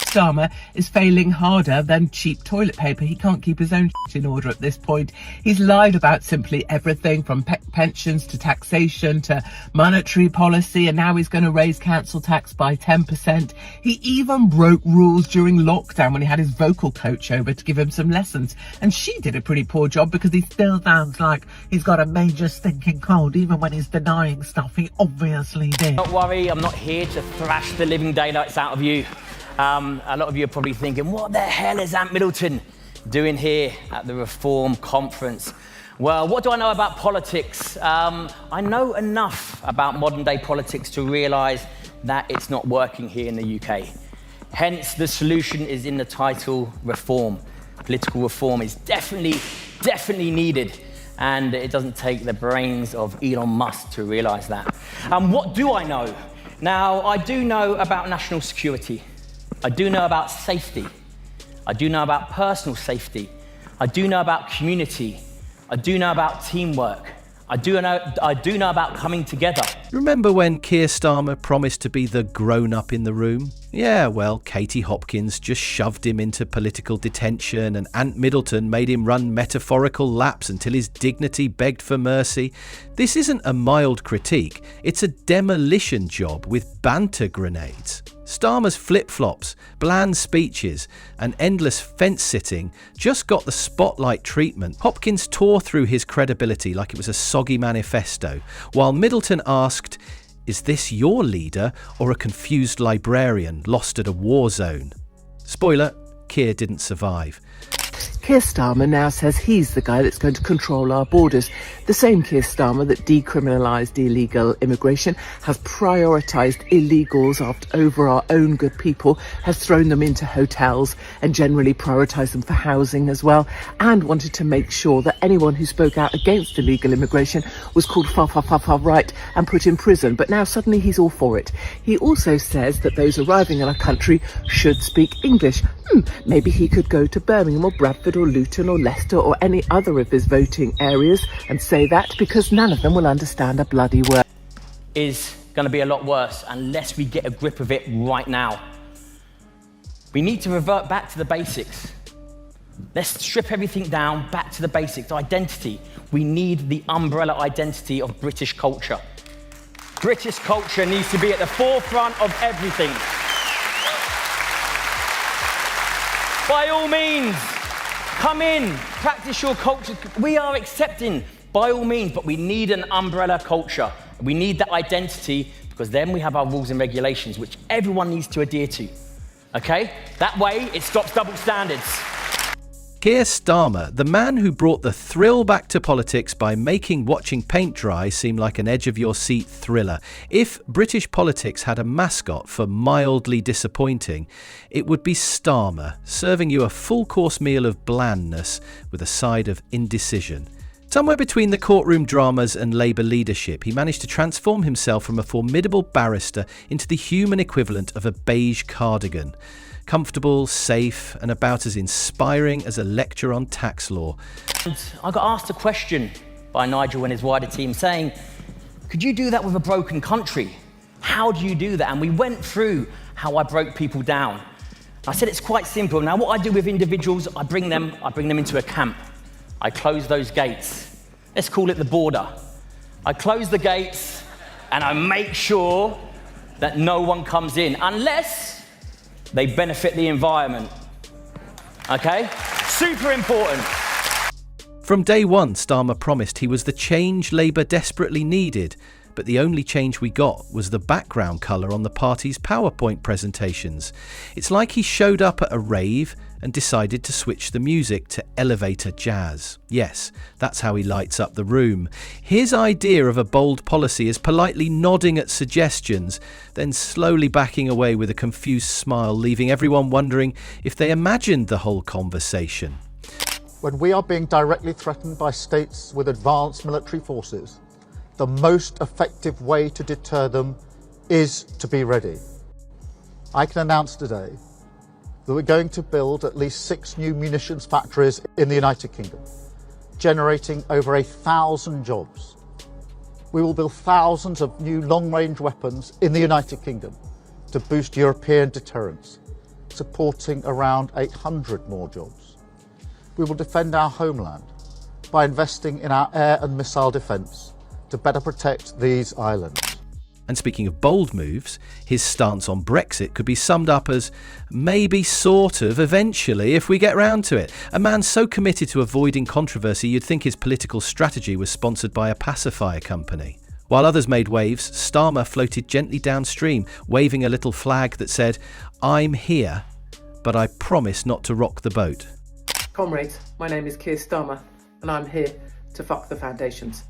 Starmer is failing harder than cheap toilet paper. He can't keep his own shit in order at this point. He's lied about simply everything from pensions to taxation to monetary policy, and now he's going to raise council tax by 10%. He even broke rules during lockdown when he had his vocal coach over to give him some lessons, and she did a pretty poor job because he still sounds like he's got a major stinking cold even when he's denying stuff he obviously did. Don't worry, I'm not here to thrash the living daylights out of you. A lot of you are probably thinking, what the hell is Aunt Middleton doing here at the Reform Conference? Well, what do I know about politics? I know enough about modern day politics to realise that it's not working here in the UK. Hence, the solution is in the title, reform. Political reform is definitely needed, and it doesn't take the brains of Elon Musk to realise that. What do I know? Now, I do know about national security. I do know about safety. I do know about personal safety. I do know about community. I do know about teamwork. I do know about coming together. Remember when Keir Starmer promised to be the grown-up in the room? Yeah, well, Katie Hopkins just shoved him into political detention, and Aunt Middleton made him run metaphorical laps until his dignity begged for mercy. This isn't a mild critique, it's a demolition job with banter grenades. Starmer's flip-flops, bland speeches and endless fence-sitting just got the spotlight treatment. Hopkins tore through his credibility like it was a soggy manifesto, while Middleton asked, "Is this your leader or a confused librarian lost at a war zone?" Spoiler, Keir didn't survive. Keir Starmer now says he's the guy that's going to control our borders. The same Keir Starmer that decriminalised illegal immigration, has prioritised illegals over our own good people, has thrown them into hotels and generally prioritised them for housing as well, and wanted to make sure that anyone who spoke out against illegal immigration was called far right and put in prison. But now suddenly he's all for it. He also says that those arriving in our country should speak English. Maybe he could go to Birmingham or Bradford or Luton or Leicester or any other of his voting areas and say that, because none of them will understand a bloody word. Is going to be a lot worse unless we get a grip of it right now. We need to revert back to the basics. Let's strip everything down, back to the basics. Identity. We need the umbrella identity of British culture. British culture needs to be at the forefront of everything. By all means, come in, practice your culture. We are accepting, by all means, but we need an umbrella culture. We need that identity, because then we have our rules and regulations, which everyone needs to adhere to. Okay? That way, it stops double standards. Keir Starmer, the man who brought the thrill back to politics by making watching paint dry seem like an edge-of-your-seat thriller. If British politics had a mascot for mildly disappointing, it would be Starmer, serving you a full-course meal of blandness with a side of indecision. Somewhere between the courtroom dramas and Labour leadership, he managed to transform himself from a formidable barrister into the human equivalent of a beige cardigan. Comfortable, safe, and about as inspiring as a lecture on tax law. And I got asked a question by Nigel and his wider team saying, could you do that with a broken country? How do you do that? And we went through how I broke people down. I said it's quite simple. Now, what I do with individuals, I bring them into a camp. I close those gates. Let's call it the border. I close the gates and I make sure that no one comes in unless they benefit the environment. Okay? Super important. From day one, Starmer promised he was the change Labour desperately needed, but the only change we got was the background colour on the party's PowerPoint presentations. It's like he showed up at a rave and decided to switch the music to elevator jazz. Yes, that's how he lights up the room. His idea of a bold policy is politely nodding at suggestions, then slowly backing away with a confused smile, leaving everyone wondering if they imagined the whole conversation. When we are being directly threatened by states with advanced military forces, the most effective way to deter them is to be ready. I can announce today that we're going to build at least 6 new munitions factories in the United Kingdom, generating over 1,000 jobs. We will build thousands of new long-range weapons in the United Kingdom to boost European deterrence. supporting around 800 more jobs. We will defend our homeland by investing in our air and missile defence to better protect these islands. And speaking of bold moves, his stance on Brexit could be summed up as maybe, sort of, eventually, if we get round to it. A man so committed to avoiding controversy you'd think his political strategy was sponsored by a pacifier company. While others made waves, Starmer floated gently downstream, waving a little flag that said, "I'm here, but I promise not to rock the boat." Comrades, my name is Keir Starmer, and I'm here to fuck the foundations.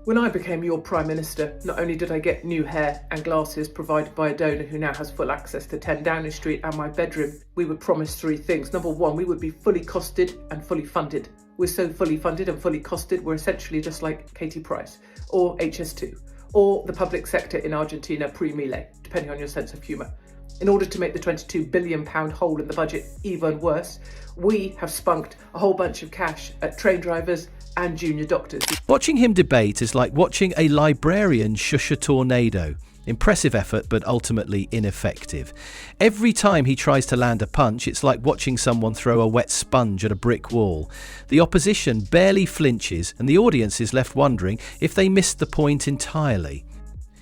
When I became your Prime Minister, not only did I get new hair and glasses provided by a donor who now has full access to 10 Downing Street and my bedroom, we were promised three things. Number one, we would be fully costed and fully funded. We're so fully funded and fully costed, we're essentially just like Katie Price, or HS2, or the public sector in Argentina pre-Milei, depending on your sense of humour. In order to make the £22 billion hole in the budget even worse, we have spunked a whole bunch of cash at train drivers and junior doctors. Watching him debate is like watching a librarian shush a tornado. Impressive effort, but ultimately ineffective. Every time he tries to land a punch, it's like watching someone throw a wet sponge at a brick wall. The opposition barely flinches, and the audience is left wondering if they missed the point entirely.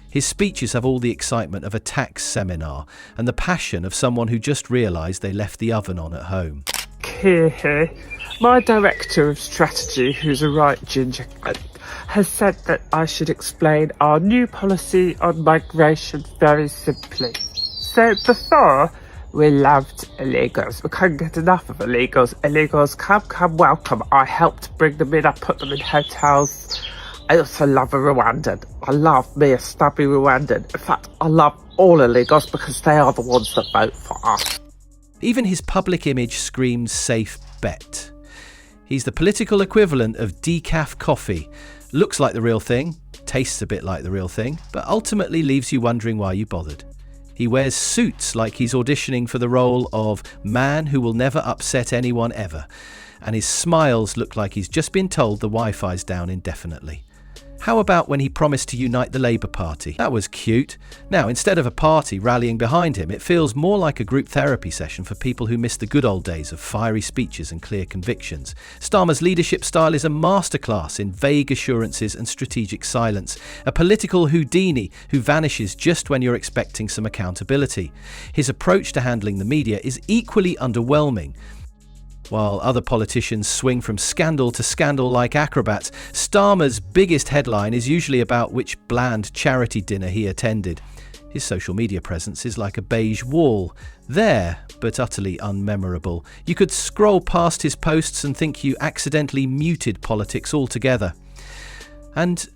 His speeches have all the excitement of a tax seminar and the passion of someone who just realised they left the oven on at home. Keir here. My director of strategy, who's a right ginger, has said that I should explain our new policy on migration very simply. So before, we loved illegals. We couldn't get enough of illegals. Illegals, come, welcome. I helped bring them in. I put them in hotels. I also love a Rwandan. I love me a stubby Rwandan. In fact, I love all illegals because they are the ones that vote for us. Even his public image screams safe bet. He's the political equivalent of decaf coffee. Looks like the real thing, tastes a bit like the real thing, but ultimately leaves you wondering why you bothered. He wears suits like he's auditioning for the role of man who will never upset anyone ever. And his smiles look like he's just been told the Wi-Fi's down indefinitely. How about when he promised to unite the Labour Party? That was cute. Now, instead of a party rallying behind him, it feels more like a group therapy session for people who miss the good old days of fiery speeches and clear convictions. Starmer's leadership style is a masterclass in vague assurances and strategic silence, a political Houdini who vanishes just when you're expecting some accountability. His approach to handling the media is equally underwhelming. While other politicians swing from scandal to scandal like acrobats, Starmer's biggest headline is usually about which bland charity dinner he attended. His social media presence is like a beige wall. There, but utterly unmemorable. You could scroll past his posts and think you accidentally muted politics altogether. And,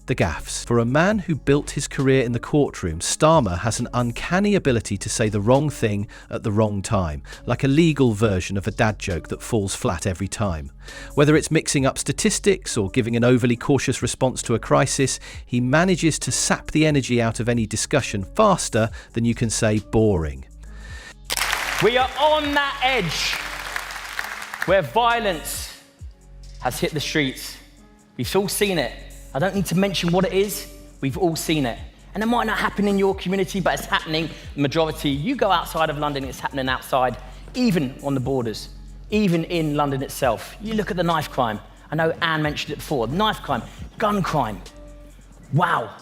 the gaffes. For a man who built his career in the courtroom, Starmer has an uncanny ability to say the wrong thing at the wrong time, like a legal version of a dad joke that falls flat every time. Whether it's mixing up statistics or giving an overly cautious response to a crisis, he manages to sap the energy out of any discussion faster than you can say boring. We are on that edge where violence has hit the streets. We've all seen it. I don't need to mention what it is. We've all seen it. And it might not happen in your community, but it's happening. The majority, you go outside of London, it's happening outside, even on the borders, even in London itself. You look at the knife crime. I know Anne mentioned it before. Knife crime, gun crime. Wow.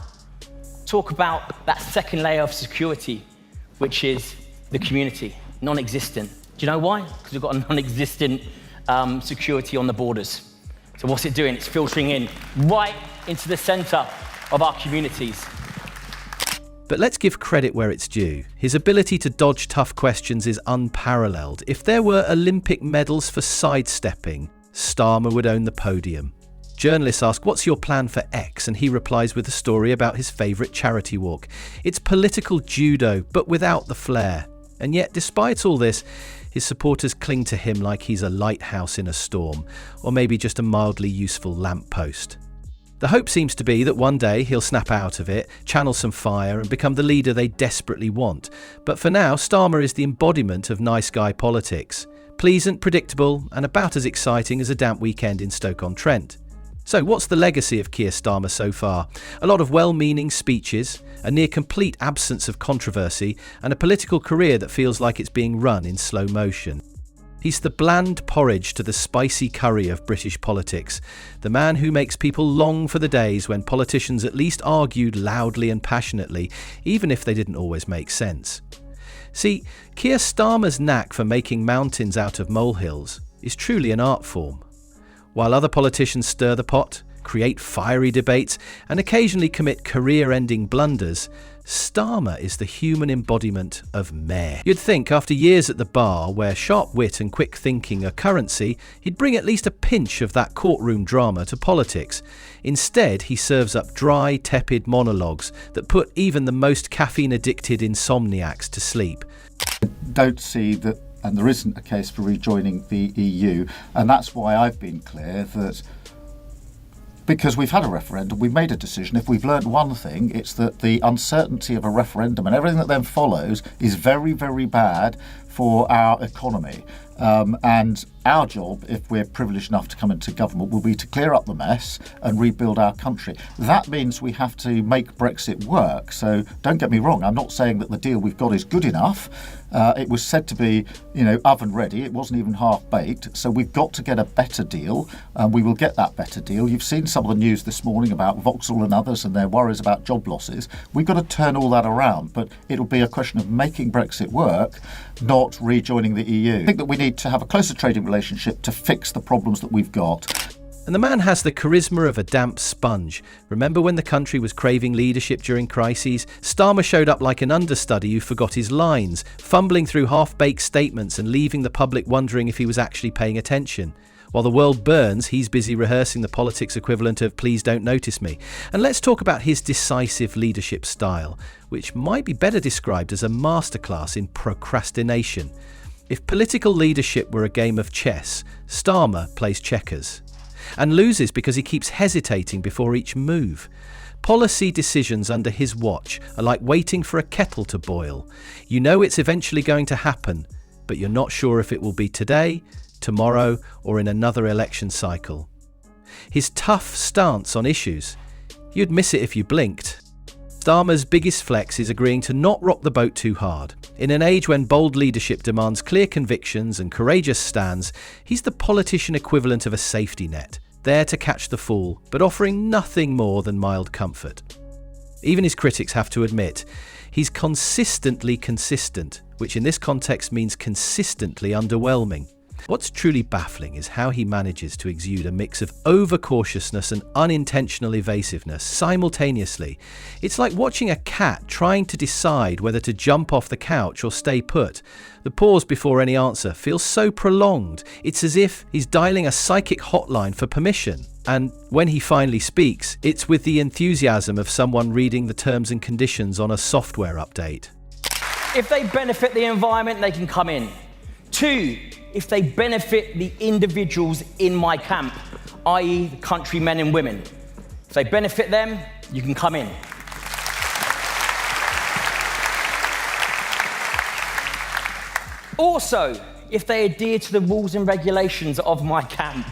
Talk about that second layer of security, which is the community, non-existent. Do you know why? Because we've got a non-existent security on the borders. So what's it doing? It's filtering in right into the centre of our communities. But let's give credit where it's due. His ability to dodge tough questions is unparalleled. If there were Olympic medals for sidestepping, Starmer would own the podium. Journalists ask, "What's your plan for X?" And he replies with a story about his favourite charity walk. It's political judo, but without the flair. And yet, despite all this, his supporters cling to him like he's a lighthouse in a storm, or maybe just a mildly useful lamppost. The hope seems to be that one day he'll snap out of it, channel some fire, and become the leader they desperately want. But for now, Starmer is the embodiment of nice guy politics. Pleasant, predictable, and about as exciting as a damp weekend in Stoke-on-Trent. So what's the legacy of Keir Starmer so far? A lot of well-meaning speeches, a near complete absence of controversy, and a political career that feels like it's being run in slow motion. He's the bland porridge to the spicy curry of British politics, the man who makes people long for the days when politicians at least argued loudly and passionately, even if they didn't always make sense. See, Keir Starmer's knack for making mountains out of molehills is truly an art form. While other politicians stir the pot, create fiery debates, and occasionally commit career-ending blunders, Starmer is the human embodiment of meh. You'd think after years at the bar, where sharp wit and quick thinking are currency, he'd bring at least a pinch of that courtroom drama to politics. Instead, he serves up dry, tepid monologues that put even the most caffeine-addicted insomniacs to sleep. Don't see that, and there isn't a case for rejoining the EU, and that's why I've been clear that because we've had a referendum, we've made a decision. If we've learned one thing, it's that the uncertainty of a referendum and everything that then follows is very, very bad for our economy. And our job, if we're privileged enough to come into government, will be to clear up the mess and rebuild our country. That means we have to make Brexit work. So don't get me wrong, I'm not saying that the deal we've got is good enough. It was said to be, oven ready. It wasn't even half baked. So we've got to get a better deal, and we will get that better deal. You've seen some of the news this morning about Vauxhall and others and their worries about job losses. We've got to turn all that around, but it'll be a question of making Brexit work, not rejoining the EU. I think that we need to have a closer trading relationship to fix the problems that we've got. And the man has the charisma of a damp sponge. Remember when the country was craving leadership during crises? Starmer showed up like an understudy who forgot his lines, fumbling through half-baked statements and leaving the public wondering if he was actually paying attention. While the world burns, he's busy rehearsing the politics equivalent of "please don't notice me." And let's talk about his decisive leadership style, which might be better described as a masterclass in procrastination. If political leadership were a game of chess, Starmer plays checkers and loses because he keeps hesitating before each move. Policy decisions under his watch are like waiting for a kettle to boil. You know it's eventually going to happen, but you're not sure if it will be today, tomorrow, or in another election cycle. His tough stance on issues, you'd miss it if you blinked. Starmer's biggest flex is agreeing to not rock the boat too hard. In an age when bold leadership demands clear convictions and courageous stands, he's the politician equivalent of a safety net, there to catch the fall, but offering nothing more than mild comfort. Even his critics have to admit, he's consistently consistent, which in this context means consistently underwhelming. What's truly baffling is how he manages to exude a mix of overcautiousness and unintentional evasiveness simultaneously. It's like watching a cat trying to decide whether to jump off the couch or stay put. The pause before any answer feels so prolonged. It's as if he's dialing a psychic hotline for permission. And when he finally speaks, it's with the enthusiasm of someone reading the terms and conditions on a software update. If they benefit the environment, they can come in. 2, if they benefit the individuals in my camp, i.e. the countrymen and women. If they benefit them, you can come in. Also, if they adhere to the rules and regulations of my camp.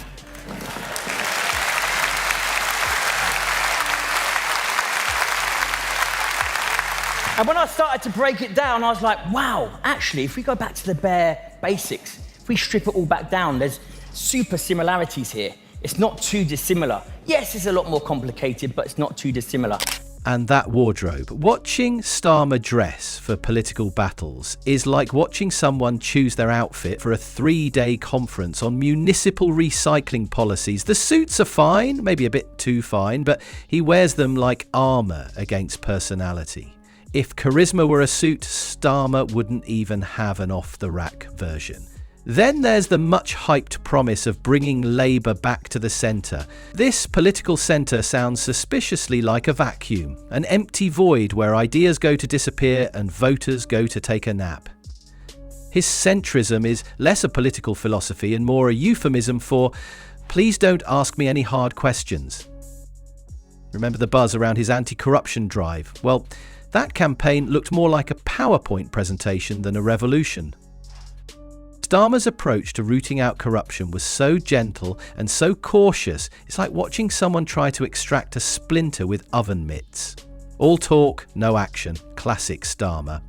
And when I started to break it down, I was like, wow, actually, if we go back to the bare basics, if we strip it all back down, there's super similarities here. It's not too dissimilar. Yes, it's a lot more complicated, but it's not too dissimilar. And that wardrobe. Watching Starmer dress for political battles is like watching someone choose their outfit for a 3-day conference on municipal recycling policies. The suits are fine, maybe a bit too fine, but he wears them like armour against personality. If charisma were a suit, Starmer wouldn't even have an off-the-rack version. Then there's the much-hyped promise of bringing Labour back to the centre. This political centre sounds suspiciously like a vacuum, an empty void where ideas go to disappear and voters go to take a nap. His centrism is less a political philosophy and more a euphemism for, please don't ask me any hard questions. Remember the buzz around his anti-corruption drive? Well, that campaign looked more like a PowerPoint presentation than a revolution. Starmer's approach to rooting out corruption was so gentle and so cautious, it's like watching someone try to extract a splinter with oven mitts. All talk, no action. Classic Starmer.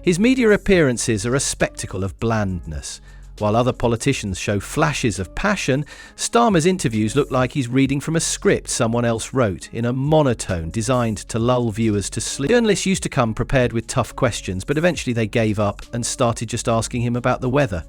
His media appearances are a spectacle of blandness. While other politicians show flashes of passion, Starmer's interviews look like he's reading from a script someone else wrote, in a monotone designed to lull viewers to sleep. Journalists used to come prepared with tough questions, but eventually they gave up and started just asking him about the weather.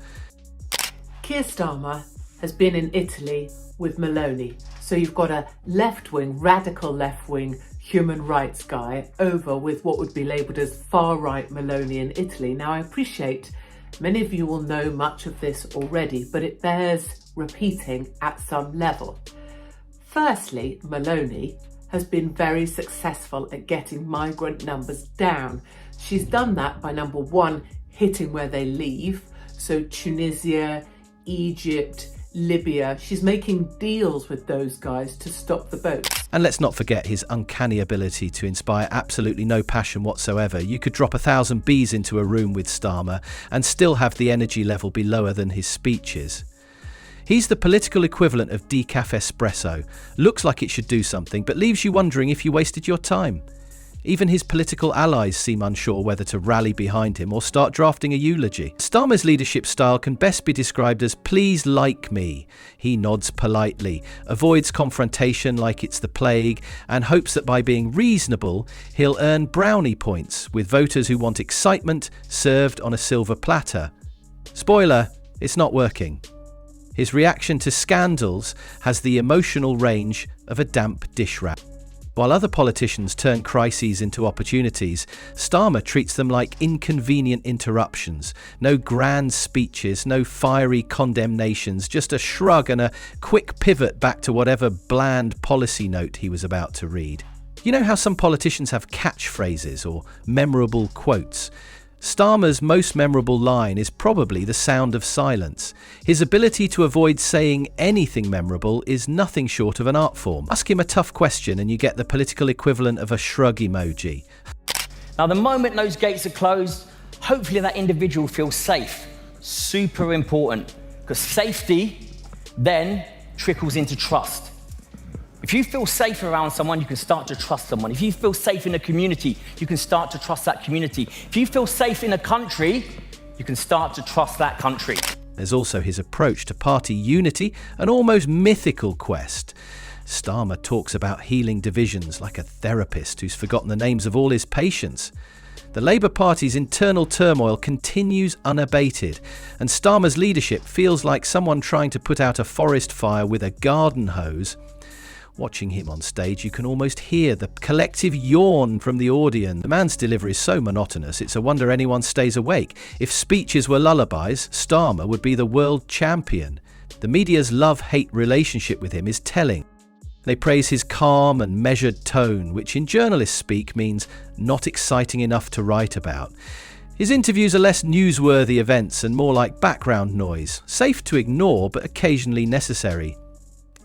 Keir Starmer has been in Italy with Meloni. So you've got a left-wing, radical left-wing human rights guy over with what would be labelled as far-right Meloni in Italy. Now, I appreciate many of you will know much of this already, but it bears repeating at some level. Firstly, Meloni has been very successful at getting migrant numbers down. She's done that by, number one, hitting where they leave. So Tunisia, Egypt, Libya, she's making deals with those guys to stop the boats. And let's not forget his uncanny ability to inspire absolutely no passion whatsoever. You could drop 1,000 bees into a room with Starmer and still have the energy level be lower than his speeches. He's the political equivalent of decaf espresso. Looks like it should do something, but leaves you wondering if you wasted your time. Even his political allies seem unsure whether to rally behind him or start drafting a eulogy. Starmer's leadership style can best be described as "please like me." He nods politely, avoids confrontation like it's the plague, and hopes that by being reasonable, he'll earn brownie points with voters who want excitement served on a silver platter. Spoiler, it's not working. His reaction to scandals has the emotional range of a damp dish rag. While other politicians turn crises into opportunities, Starmer treats them like inconvenient interruptions. No grand speeches, no fiery condemnations, just a shrug and a quick pivot back to whatever bland policy note he was about to read. You know how some politicians have catchphrases or memorable quotes? Starmer's most memorable line is probably the sound of silence. His ability to avoid saying anything memorable is nothing short of an art form. Ask him a tough question and you get the political equivalent of a shrug emoji. Now, the moment those gates are closed, hopefully that individual feels safe. Super important, because safety then trickles into trust. If you feel safe around someone, you can start to trust someone. If you feel safe in a community, you can start to trust that community. If you feel safe in a country, you can start to trust that country. There's also his approach to party unity, an almost mythical quest. Starmer talks about healing divisions like a therapist who's forgotten the names of all his patients. The Labour Party's internal turmoil continues unabated, and Starmer's leadership feels like someone trying to put out a forest fire with a garden hose. Watching him on stage, you can almost hear the collective yawn from the audience. The man's delivery is so monotonous, it's a wonder anyone stays awake. If speeches were lullabies, Starmer would be the world champion. The media's love-hate relationship with him is telling. They praise his calm and measured tone, which in journalist speak means not exciting enough to write about. His interviews are less newsworthy events and more like background noise, safe to ignore but occasionally necessary.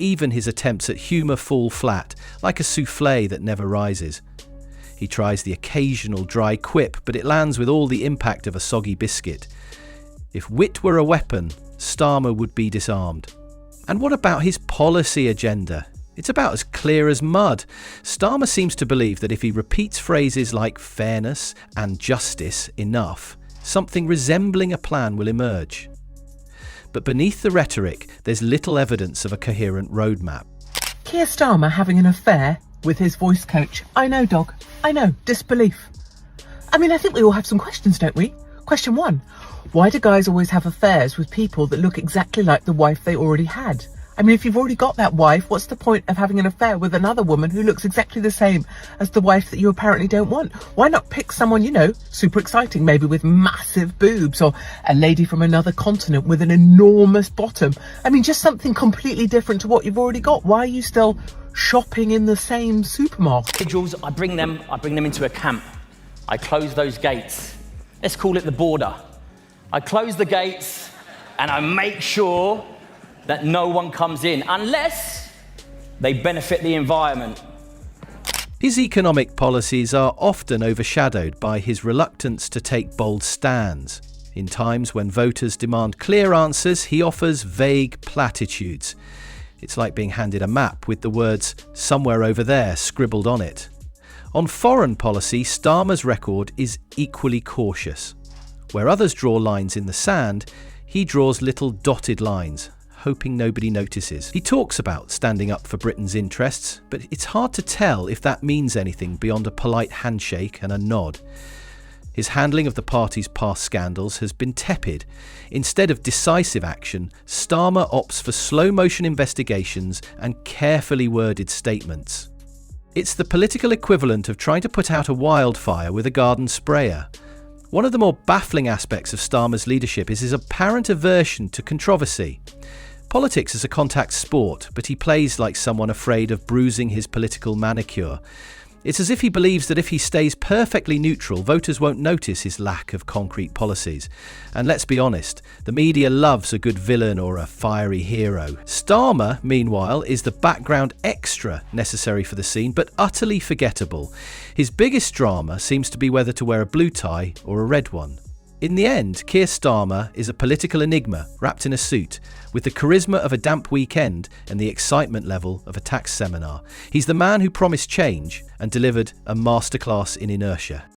Even his attempts at humour fall flat, like a soufflé that never rises. He tries the occasional dry quip, but it lands with all the impact of a soggy biscuit. If wit were a weapon, Starmer would be disarmed. And what about his policy agenda? It's about as clear as mud. Starmer seems to believe that if he repeats phrases like fairness and justice enough, something resembling a plan will emerge. But beneath the rhetoric, there's little evidence of a coherent roadmap. Keir Starmer having an affair with his voice coach. I know, dog. I know. Disbelief. I mean, I think we all have some questions, don't we? Question 1. Why do guys always have affairs with people that look exactly like the wife they already had? I mean, if you've already got that wife, what's the point of having an affair with another woman who looks exactly the same as the wife that you apparently don't want? Why not pick someone, you know, super exciting, maybe with massive boobs, or a lady from another continent with an enormous bottom? I mean, just something completely different to what you've already got. Why are you still shopping in the same supermarket? Individuals, I bring them into a camp. I close those gates. Let's call it the border. I close the gates and I make sure that no one comes in unless they benefit the environment. His economic policies are often overshadowed by his reluctance to take bold stands. In times when voters demand clear answers, he offers vague platitudes. It's like being handed a map with the words "somewhere over there" scribbled on it. On foreign policy, Starmer's record is equally cautious. Where others draw lines in the sand, he draws little dotted lines, hoping nobody notices. He talks about standing up for Britain's interests, but it's hard to tell if that means anything beyond a polite handshake and a nod. His handling of the party's past scandals has been tepid. Instead of decisive action, Starmer opts for slow-motion investigations and carefully worded statements. It's the political equivalent of trying to put out a wildfire with a garden sprayer. One of the more baffling aspects of Starmer's leadership is his apparent aversion to controversy. Politics is a contact sport, but he plays like someone afraid of bruising his political manicure. It's as if he believes that if he stays perfectly neutral, voters won't notice his lack of concrete policies. And let's be honest, the media loves a good villain or a fiery hero. Starmer, meanwhile, is the background extra necessary for the scene, but utterly forgettable. His biggest drama seems to be whether to wear a blue tie or a red one. In the end, Keir Starmer is a political enigma wrapped in a suit, with the charisma of a damp weekend and the excitement level of a tax seminar. He's the man who promised change and delivered a masterclass in inertia.